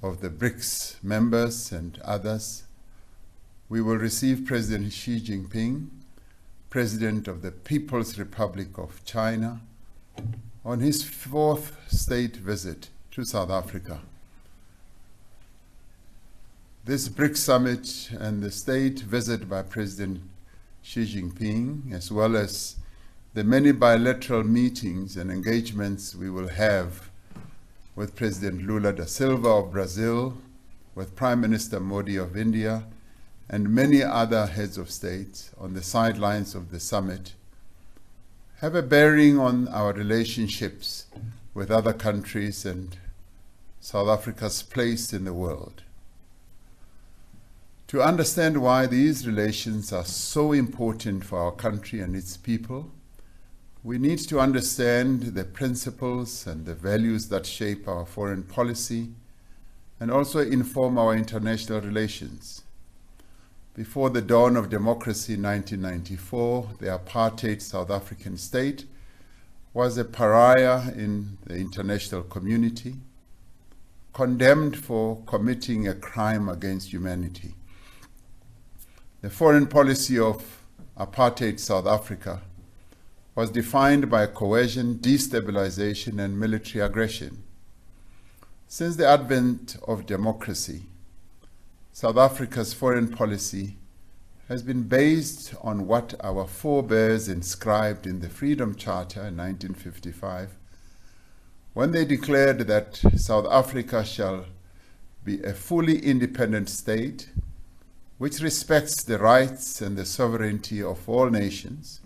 of the BRICS members and others, we will receive President Xi Jinping, President of the People's Republic of China, on his 4th state visit to South Africa. This BRICS Summit and the state visit by President Xi Jinping, as well as the many bilateral meetings and engagements we will have with President Lula da Silva of Brazil, with Prime Minister Modi of India, and many other heads of state on the sidelines of the summit, have a bearing on our relationships with other countries and South Africa's place in the world. To understand why these relations are so important for our country and its people, we need to understand the principles and the values that shape our foreign policy and also inform our international relations. Before the dawn of democracy in 1994, the apartheid South African state was a pariah in the international community, condemned for committing a crime against humanity. The foreign policy of apartheid South Africa was defined by coercion, destabilization, and military aggression. Since the advent of democracy, South Africa's foreign policy has been based on what our forebears inscribed in the Freedom Charter in 1955, when they declared that South Africa shall be a fully independent state which respects the rights and the sovereignty of all nations.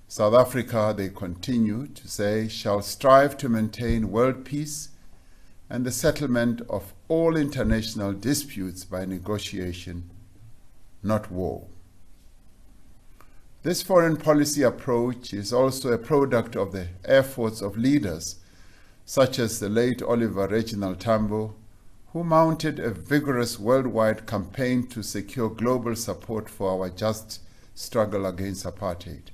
South Africa, they continue to say, shall strive to maintain world peace and the settlement of all international disputes by negotiation, not war. This foreign policy approach is also a product of the efforts of leaders such as the late Oliver Reginald Tambo, who mounted a vigorous worldwide campaign to secure global support for our just struggle against apartheid.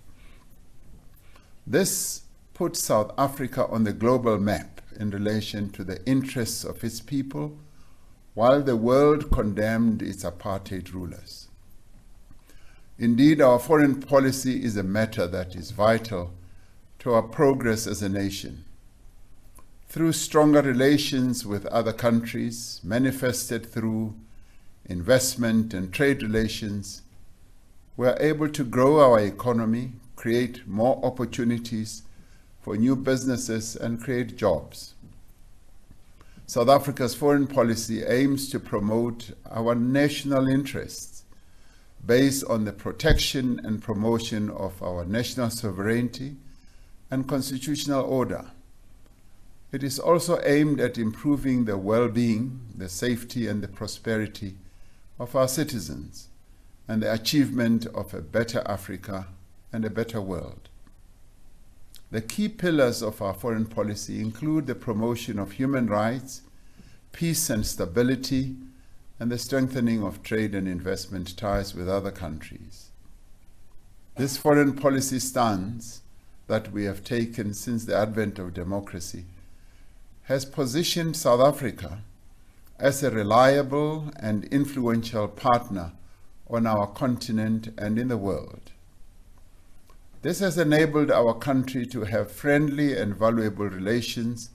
This put South Africa on the global map in relation to the interests of its people, while the world condemned its apartheid rulers. Indeed, our foreign policy is a matter that is vital to our progress as a nation. Through stronger relations with other countries, manifested through investment and trade relations, we are able to grow our economy, create more opportunities for new businesses, and create jobs. South Africa's foreign policy aims to promote our national interests based on the protection and promotion of our national sovereignty and constitutional order. It is also aimed at improving the well-being, the safety, and the prosperity of our citizens, and the achievement of a better Africa and a better world. The key pillars of our foreign policy include the promotion of human rights, peace and stability, and the strengthening of trade and investment ties with other countries. This foreign policy stance that we have taken since the advent of democracy has positioned South Africa as a reliable and influential partner on our continent and in the world. This has enabled our country to have friendly and valuable relations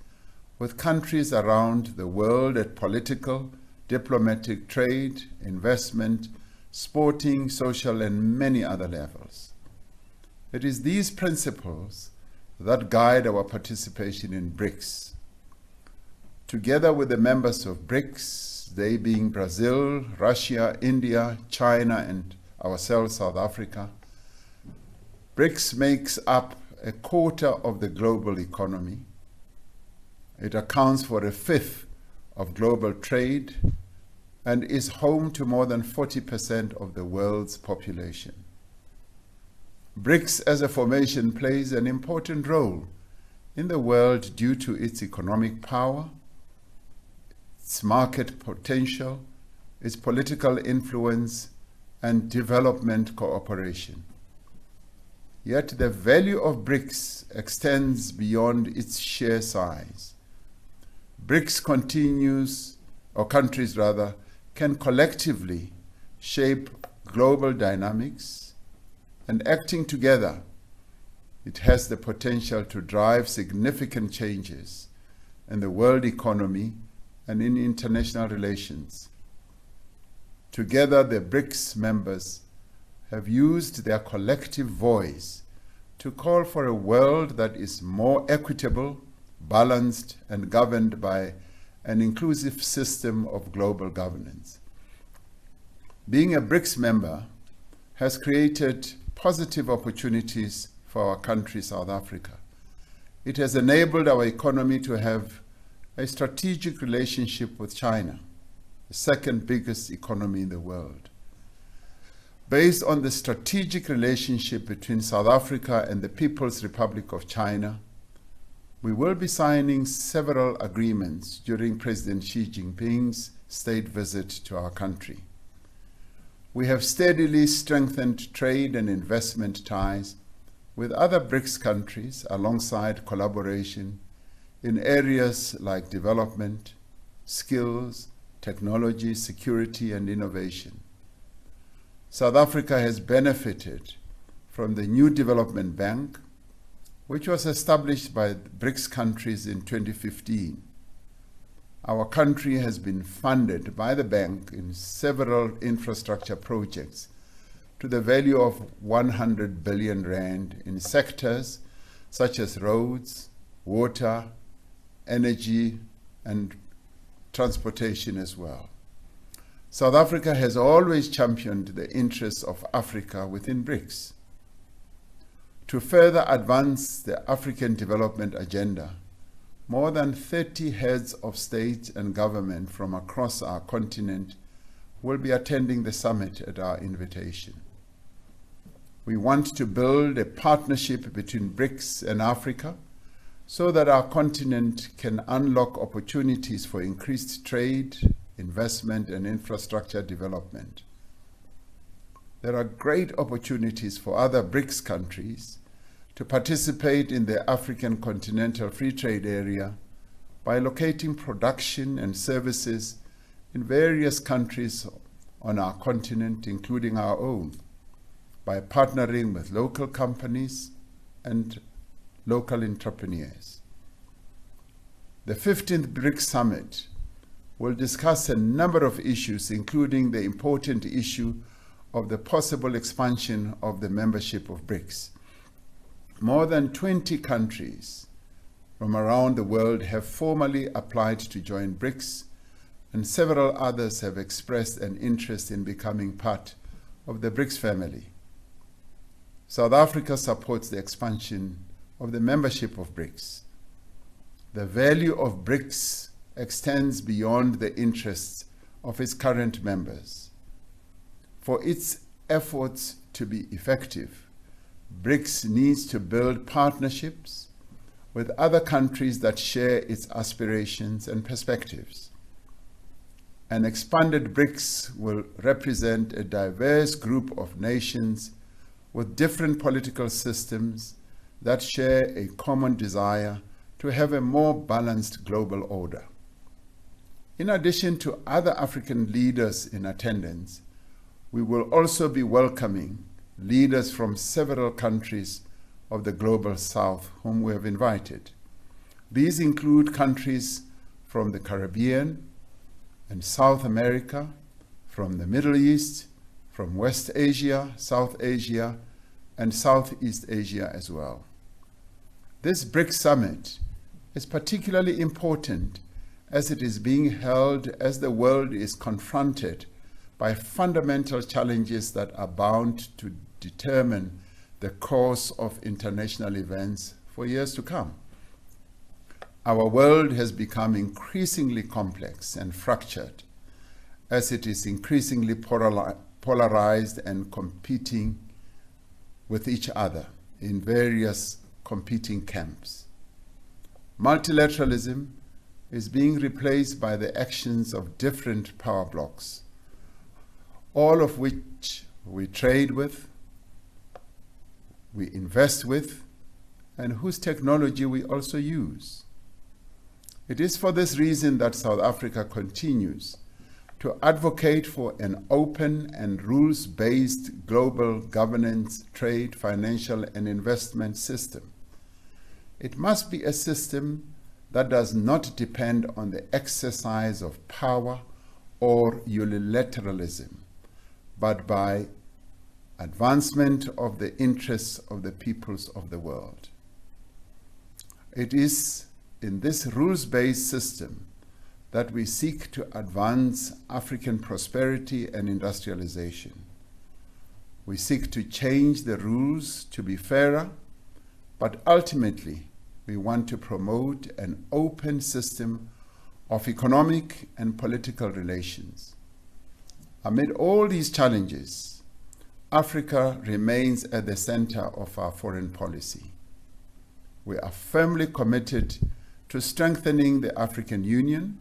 with countries around the world at political, diplomatic, trade, investment, sporting, social, and many other levels. It is these principles that guide our participation in BRICS. Together with the members of BRICS, they being Brazil, Russia, India, China, and ourselves, South Africa, BRICS makes up a quarter of the global economy. It accounts for a fifth of global trade and is home to more than 40% of the world's population. BRICS as a formation plays an important role in the world due to its economic power, its market potential, its political influence, and development cooperation. Yet the value of BRICS extends beyond its sheer size. BRICS continues or countries rather, can collectively shape global dynamics, and acting together, it has the potential to drive significant changes in the world economy and in international relations. Together, the BRICS members have used their collective voice to call for a world that is more equitable, balanced, and governed by an inclusive system of global governance. Being a BRICS member has created positive opportunities for our country, South Africa. It has enabled our economy to have a strategic relationship with China, the second biggest economy in the world. Based on the strategic relationship between South Africa and the People's Republic of China, we will be signing several agreements during President Xi Jinping's state visit to our country. We have steadily strengthened trade and investment ties with other BRICS countries alongside collaboration in areas like development, skills, technology, security, and innovation. South Africa has benefited from the new development bank, which was established by BRICS countries in 2015. Our country has been funded by the bank in several infrastructure projects to the value of 100 billion rand in sectors such as roads, water, energy, and transportation as well. South Africa has always championed the interests of Africa within BRICS. To further advance the African development agenda, more than 30 heads of state and government from across our continent will be attending the summit at our invitation. We want to build a partnership between BRICS and Africa so that our continent can unlock opportunities for increased trade, investment, and infrastructure development. There are great opportunities for other BRICS countries to participate in the African Continental Free Trade Area by locating production and services in various countries on our continent, including our own, by partnering with local companies and local entrepreneurs. The 15th BRICS Summit will discuss a number of issues, including the important issue of the possible expansion of the membership of BRICS. More than 20 countries from around the world have formally applied to join BRICS, and several others have expressed an interest in becoming part of the BRICS family. South Africa supports the expansion of the membership of BRICS. The value of BRICS extends beyond the interests of its current members. For its efforts to be effective, BRICS needs to build partnerships with other countries that share its aspirations and perspectives. An expanded BRICS will represent a diverse group of nations with different political systems that share a common desire to have a more balanced global order. In addition to other African leaders in attendance, we will also be welcoming leaders from several countries of the Global South whom we have invited. These include countries from the Caribbean and South America, from the Middle East, from West Asia, South Asia, and Southeast Asia as well. This BRICS Summit is particularly important as it is being held as the world is confronted by fundamental challenges that are bound to determine the course of international events for years to come. Our world has become increasingly complex and fractured as it is increasingly polarized and competing with each other in various competing camps. Multilateralism is being replaced by the actions of different power blocs, all of which we trade with, we invest with, and whose technology we also use. It is for this reason that South Africa continues to advocate for an open and rules-based global governance, trade, financial, and investment system. It must be a system that does not depend on the exercise of power or unilateralism, but by advancement of the interests of the peoples of the world. It is in this rules-based system that we seek to advance African prosperity and industrialization. We seek to change the rules to be fairer, but ultimately we want to promote an open system of economic and political relations. Amid all these challenges, Africa remains at the center of our foreign policy. We are firmly committed to strengthening the African Union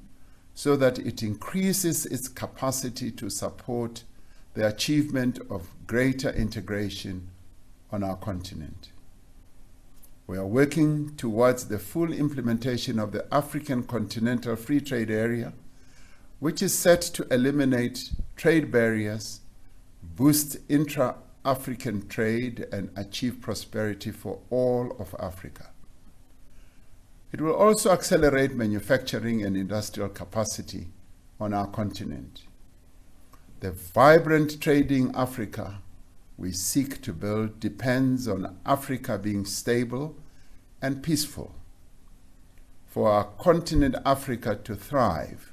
so that it increases its capacity to support the achievement of greater integration on our continent. We are working towards the full implementation of the African Continental Free Trade Area, which is set to eliminate trade barriers, boost intra-African trade, and achieve prosperity for all of Africa. It will also accelerate manufacturing and industrial capacity on our continent. The vibrant trading Africa we seek to build depends on Africa being stable and peaceful. For our continent Africa to thrive,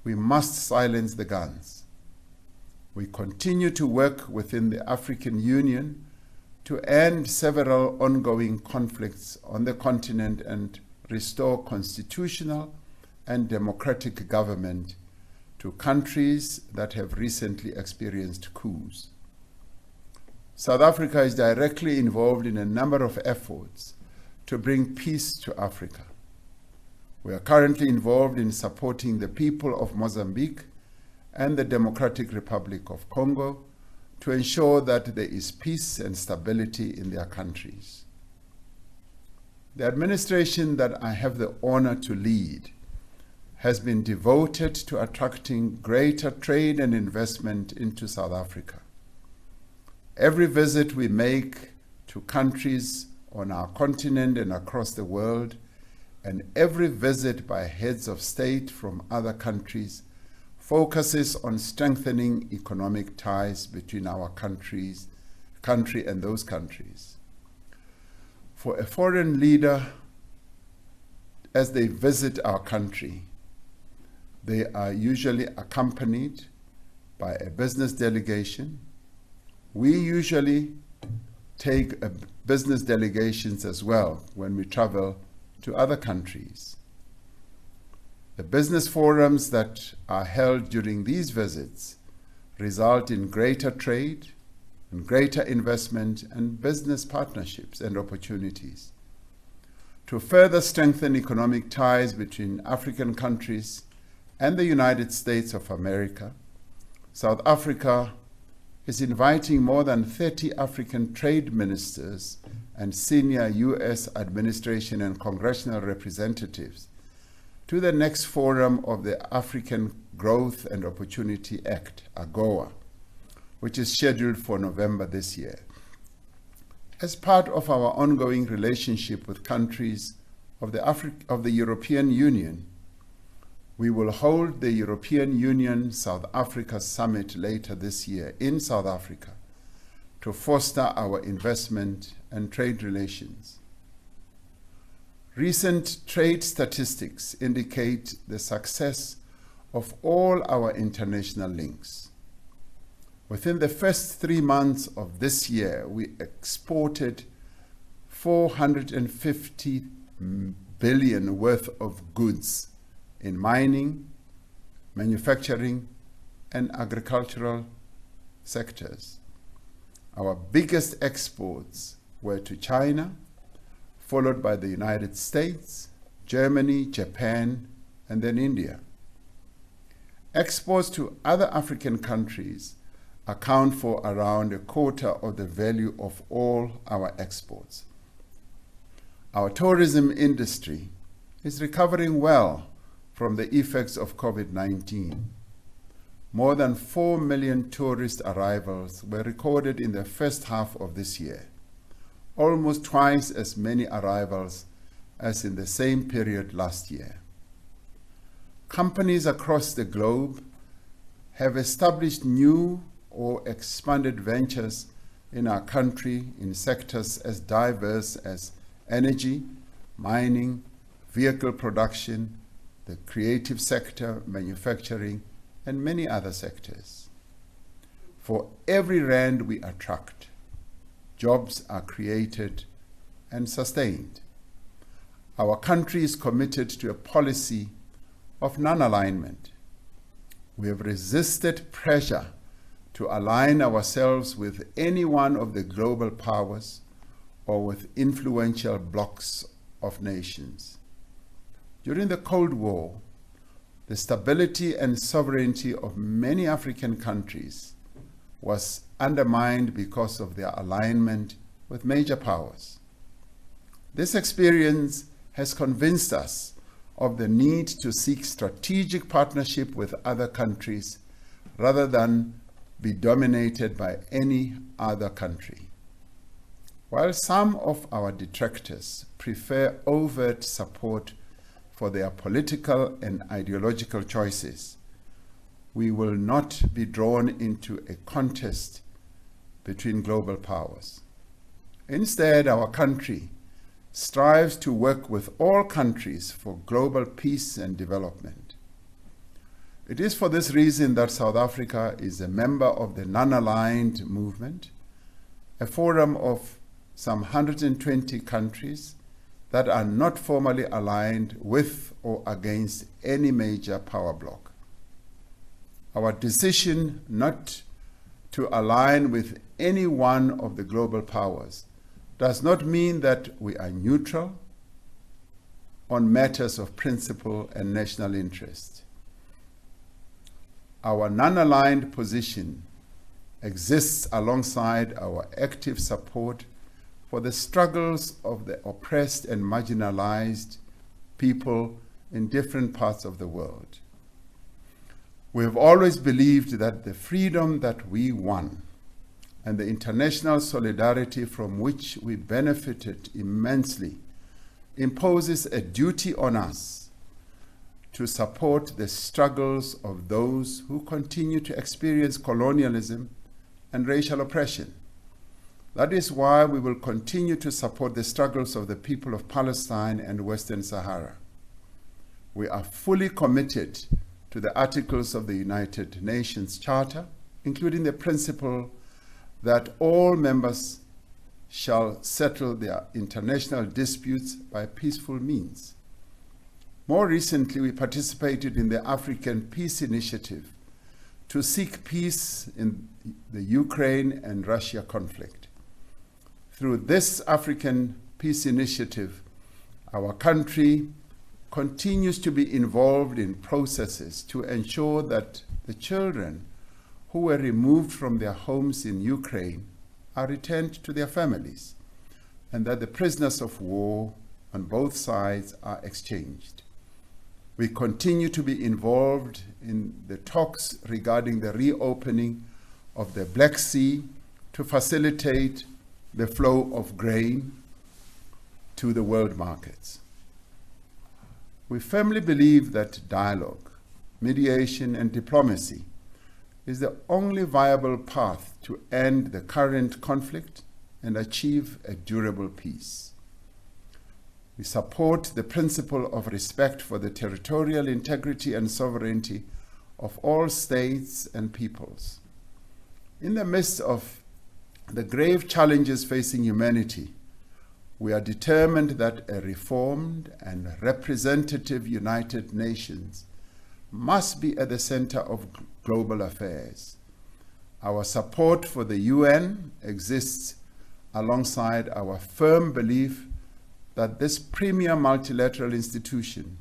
we must silence the guns. We continue to work within the African Union to end several ongoing conflicts on the continent and restore constitutional and democratic government to countries that have recently experienced coups. South Africa is directly involved in a number of efforts to bring peace to Africa. We are currently involved in supporting the people of Mozambique and the Democratic Republic of Congo to ensure that there is peace and stability in their countries. The administration that I have the honor to lead has been devoted to attracting greater trade and investment into South Africa. Every visit we make to countries on our continent and across the world, and every visit by heads of state from other countries focuses on strengthening economic ties between our country and those countries. For a foreign leader, as they visit our country, they are usually accompanied by a business delegation. We usually take business delegations as well when we travel to other countries. The business forums that are held during these visits result in greater trade and greater investment and business partnerships and opportunities. To further strengthen economic ties between African countries and the United States of America, South Africa is inviting more than 30 African trade ministers and senior U.S. administration and congressional representatives to the next forum of the African Growth and Opportunity Act, AGOA, which is scheduled for November this year. As part of our ongoing relationship with countries of the European Union, we will hold the European Union South Africa Summit later this year in South Africa to foster our investment and trade relations. Recent trade statistics indicate the success of all our international links. Within the first 3 months of this year, we exported 450 billion worth of goods in mining, manufacturing, and agricultural sectors. Our biggest exports were to China, followed by the United States, Germany, Japan, and then India. Exports to other African countries account for around a quarter of the value of all our exports. Our tourism industry is recovering well from the effects of COVID-19. More than 4 million tourist arrivals were recorded in the first half of this year, almost twice as many arrivals as in the same period last year. Companies across the globe have established new or expanded ventures in our country in sectors as diverse as energy, mining, vehicle production, the creative sector, manufacturing, and many other sectors. For every rand we attract, jobs are created and sustained. Our country is committed to a policy of non-alignment. We have resisted pressure to align ourselves with any one of the global powers or with influential blocs of nations. During the Cold War, the stability and sovereignty of many African countries was undermined because of their alignment with major powers. This experience has convinced us of the need to seek strategic partnership with other countries rather than be dominated by any other country. While some of our detractors prefer overt support for their political and ideological choices, we will not be drawn into a contest between global powers. Instead, our country strives to work with all countries for global peace and development. It is for this reason that South Africa is a member of the Non-Aligned Movement, a forum of some 120 countries that are not formally aligned with or against any major power bloc. Our decision not to align with any one of the global powers does not mean that we are neutral on matters of principle and national interest. Our non-aligned position exists alongside our active support for the struggles of the oppressed and marginalized people in different parts of the world. We have always believed that the freedom that we won and the international solidarity from which we benefited immensely imposes a duty on us to support the struggles of those who continue to experience colonialism and racial oppression. That is why we will continue to support the struggles of the people of Palestine and Western Sahara. We are fully committed to the articles of the United Nations Charter, including the principle that all members shall settle their international disputes by peaceful means. More recently, we participated in the African Peace Initiative to seek peace in the Ukraine and Russia conflict. Through this African Peace Initiative, our country continues to be involved in processes to ensure that the children who were removed from their homes in Ukraine are returned to their families, and that the prisoners of war on both sides are exchanged. We continue to be involved in the talks regarding the reopening of the Black Sea to facilitate the flow of grain to the world markets. We firmly believe that dialogue, mediation, and diplomacy is the only viable path to end the current conflict and achieve a durable peace. We support the principle of respect for the territorial integrity and sovereignty of all states and peoples. In the midst of the grave challenges facing humanity, we are determined that a reformed and representative United Nations must be at the center of global affairs. Our support for the UN exists alongside our firm belief that this premier multilateral institution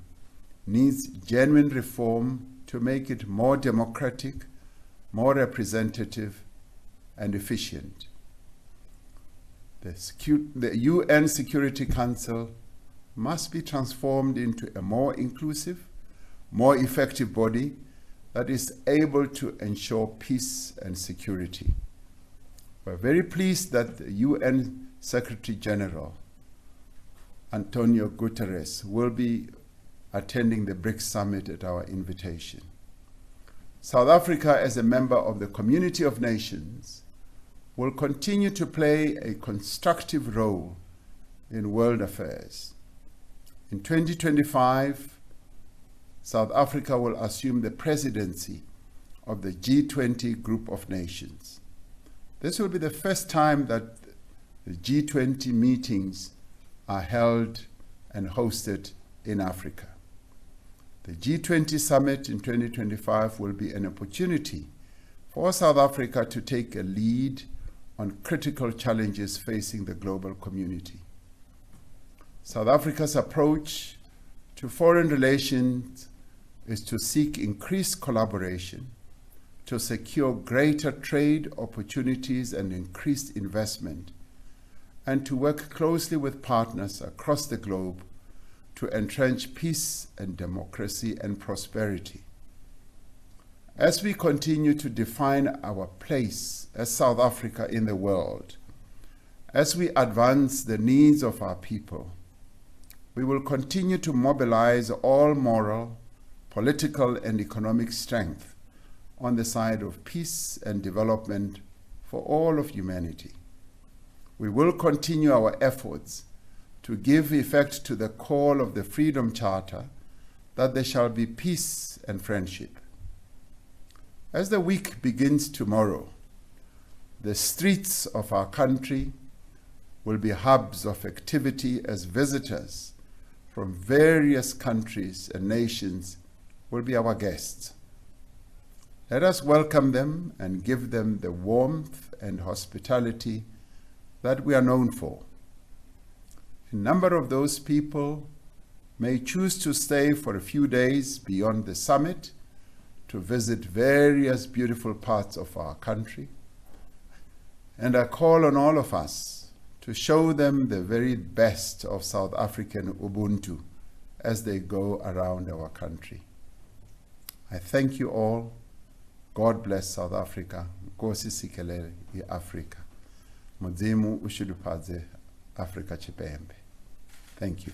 needs genuine reform to make it more democratic, more representative, and efficient. The UN Security Council must be transformed into a more inclusive, more effective body that is able to ensure peace and security. We're very pleased that the UN Secretary General, Antonio Guterres, will be attending the BRICS Summit at our invitation. South Africa, as a member of the Community of Nations, will continue to play a constructive role in world affairs. In 2025, South Africa will assume the presidency of the G20 group of nations. This will be the first time that the G20 meetings are held and hosted in Africa. The G20 summit in 2025 will be an opportunity for South Africa to take a lead on critical challenges facing the global community. South Africa's approach to foreign relations is to seek increased collaboration, to secure greater trade opportunities and increased investment, and to work closely with partners across the globe to entrench peace and democracy and prosperity. As we continue to define our place as South Africa in the world, as we advance the needs of our people, we will continue to mobilize all moral, political, and economic strength on the side of peace and development for all of humanity. We will continue our efforts to give effect to the call of the Freedom Charter that there shall be peace and friendship. As the week begins tomorrow, the streets of our country will be hubs of activity as visitors from various countries and nations will be our guests. Let us welcome them and give them the warmth and hospitality that we are known for. A number of those people may choose to stay for a few days beyond the summit to visit various beautiful parts of our country. And I call on all of us to show them the very best of South African Ubuntu as they go around our country. I thank you all. God bless South Africa. Nkosi sikelele i-Afrika. Mudzimu ushulupaze Afrika chipembe. Thank you.